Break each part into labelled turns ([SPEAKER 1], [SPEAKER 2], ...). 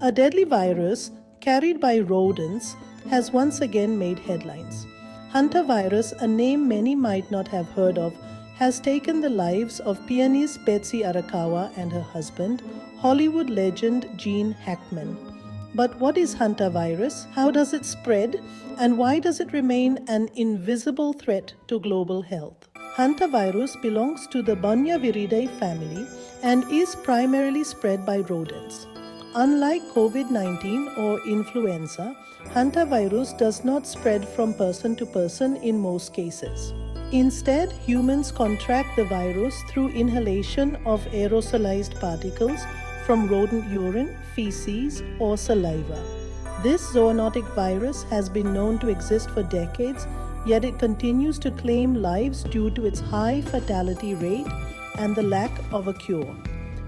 [SPEAKER 1] A deadly virus carried by rodents has once again made headlines. Hantavirus, a name many might not have heard of, has taken the lives of pianist Betsy Arakawa and her husband, Hollywood legend Gene Hackman. But what is Hantavirus? How does it spread? And why does it remain an invisible threat to global health? Hantavirus belongs to the Bunyaviridae family and is primarily spread by rodents. Unlike COVID-19 or influenza, hantavirus does not spread from person to person in most cases. Instead, humans contract the virus through inhalation of aerosolized particles from rodent urine, feces, or saliva. This zoonotic virus has been known to exist for decades, yet it continues to claim lives due to its high fatality rate and the lack of a cure.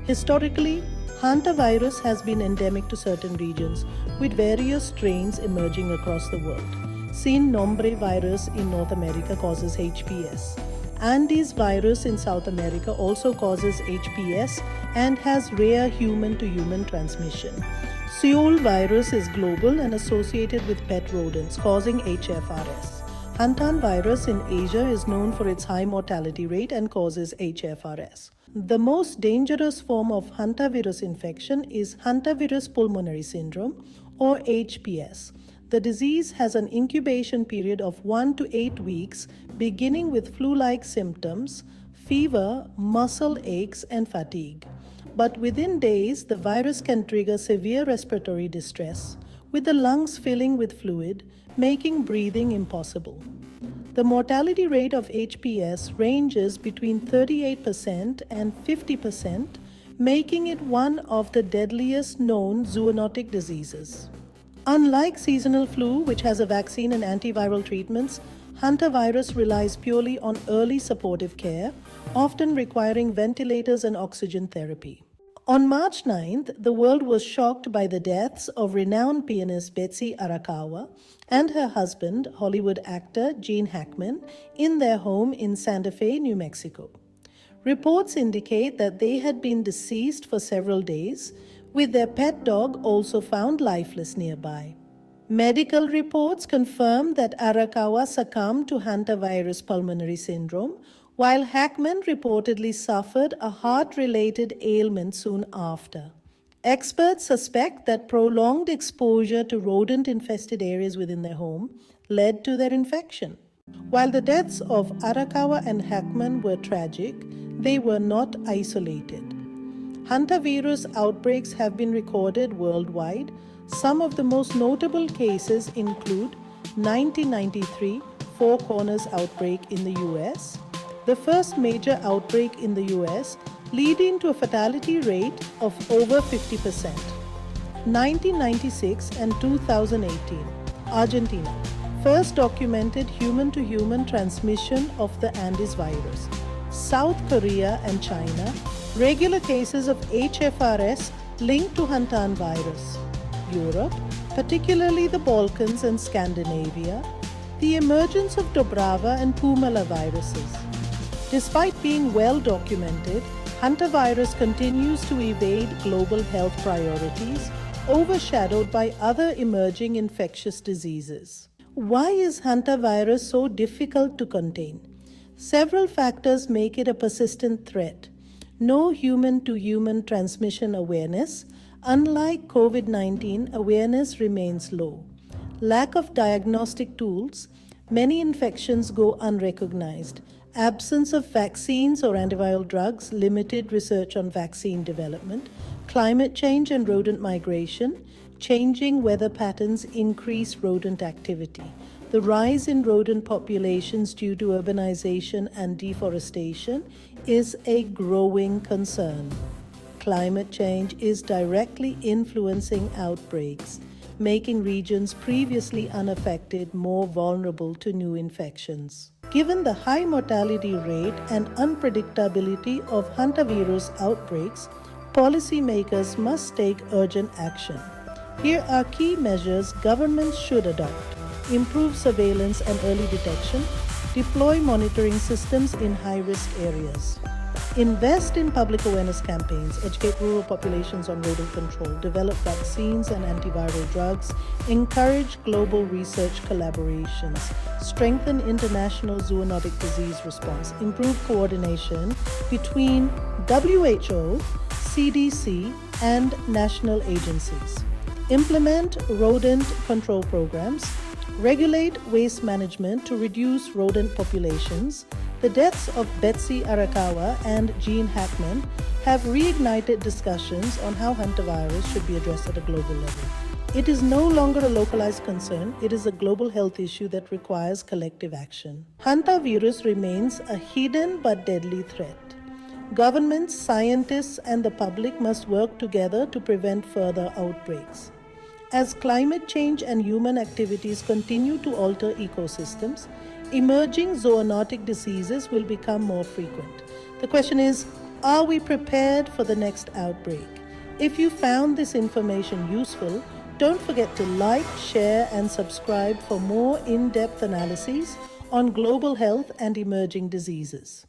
[SPEAKER 1] Historically, Hantavirus has been endemic to certain regions, with various strains emerging across the world. Sin nombre virus in North America causes HPS. Andes virus in South America also causes HPS and has rare human-to-human transmission. Seoul virus is global and associated with pet rodents, causing HFRS. Hantavirus in Asia is known for its high mortality rate and causes HFRS. The most dangerous form of hantavirus infection is Hantavirus pulmonary syndrome, or HPS. The disease has an incubation period of 1 to 8 weeks, beginning with flu-like symptoms, fever, muscle aches, and fatigue. But within days, the virus can trigger severe respiratory distress, with the lungs filling with fluid, making breathing impossible. The mortality rate of HPS ranges between 38% and 50%, making it one of the deadliest known zoonotic diseases. Unlike seasonal flu, which has a vaccine and antiviral treatments, hantavirus relies purely on early supportive care, often requiring ventilators and oxygen therapy. On March 9th, the world was shocked by the deaths of renowned pianist Betsy Arakawa and her husband, Hollywood actor Gene Hackman, in their home in Santa Fe, New Mexico. Reports indicate that they had been deceased for several days, with their pet dog also found lifeless nearby. Medical reports confirmed that Arakawa succumbed to hantavirus pulmonary syndrome, while Hackman reportedly suffered a heart-related ailment soon after. Experts suspect that prolonged exposure to rodent-infested areas within their home led to their infection. While the deaths of Arakawa and Hackman were tragic, they were not isolated. Hantavirus outbreaks have been recorded worldwide. Some of the most notable cases include 1993 Four Corners outbreak in the US, the first major outbreak in the US, leading to a fatality rate of over 50%. 1996 and 2018, Argentina, first documented human-to-human transmission of the Andes virus. South Korea and China, regular cases of HFRS linked to hantavirus. Europe, particularly the Balkans and Scandinavia, the emergence of Dobrava and Pulmonary viruses. Despite being well documented, hantavirus continues to evade global health priorities, overshadowed by other emerging infectious diseases. Why is hantavirus so difficult to contain? Several factors make it a persistent threat. No human-to-human transmission awareness. Unlike COVID-19, awareness remains low. Lack of diagnostic tools. Many infections go unrecognized. Absence of vaccines or antiviral drugs, limited research on vaccine development, climate change and rodent migration, changing weather patterns increase rodent activity. The rise in rodent populations due to urbanization and deforestation is a growing concern. Climate change is directly influencing outbreaks, making regions previously unaffected more vulnerable to new infections. Given the high mortality rate and unpredictability of hantavirus outbreaks, policymakers must take urgent action. Here are key measures governments should adopt: improve surveillance and early detection, deploy monitoring systems in high-risk areas. Invest in public awareness campaigns, educate rural populations on rodent control, develop vaccines and antiviral drugs, encourage global research collaborations, strengthen international zoonotic disease response, improve coordination between WHO, CDC, and national agencies. Implement rodent control programs, regulate waste management to reduce rodent populations. The deaths of Betsy Arakawa and Gene Hackman have reignited discussions on how hantavirus should be addressed at a global level. It is no longer a localized concern, it is a global health issue that requires collective action. Hantavirus remains a hidden but deadly threat. Governments, scientists, and the public must work together to prevent further outbreaks. As climate change and human activities continue to alter ecosystems, emerging zoonotic diseases will become more frequent. The question is, are we prepared for the next outbreak? If you found this information useful, don't forget to like, share, and subscribe for more in-depth analyses on global health and emerging diseases.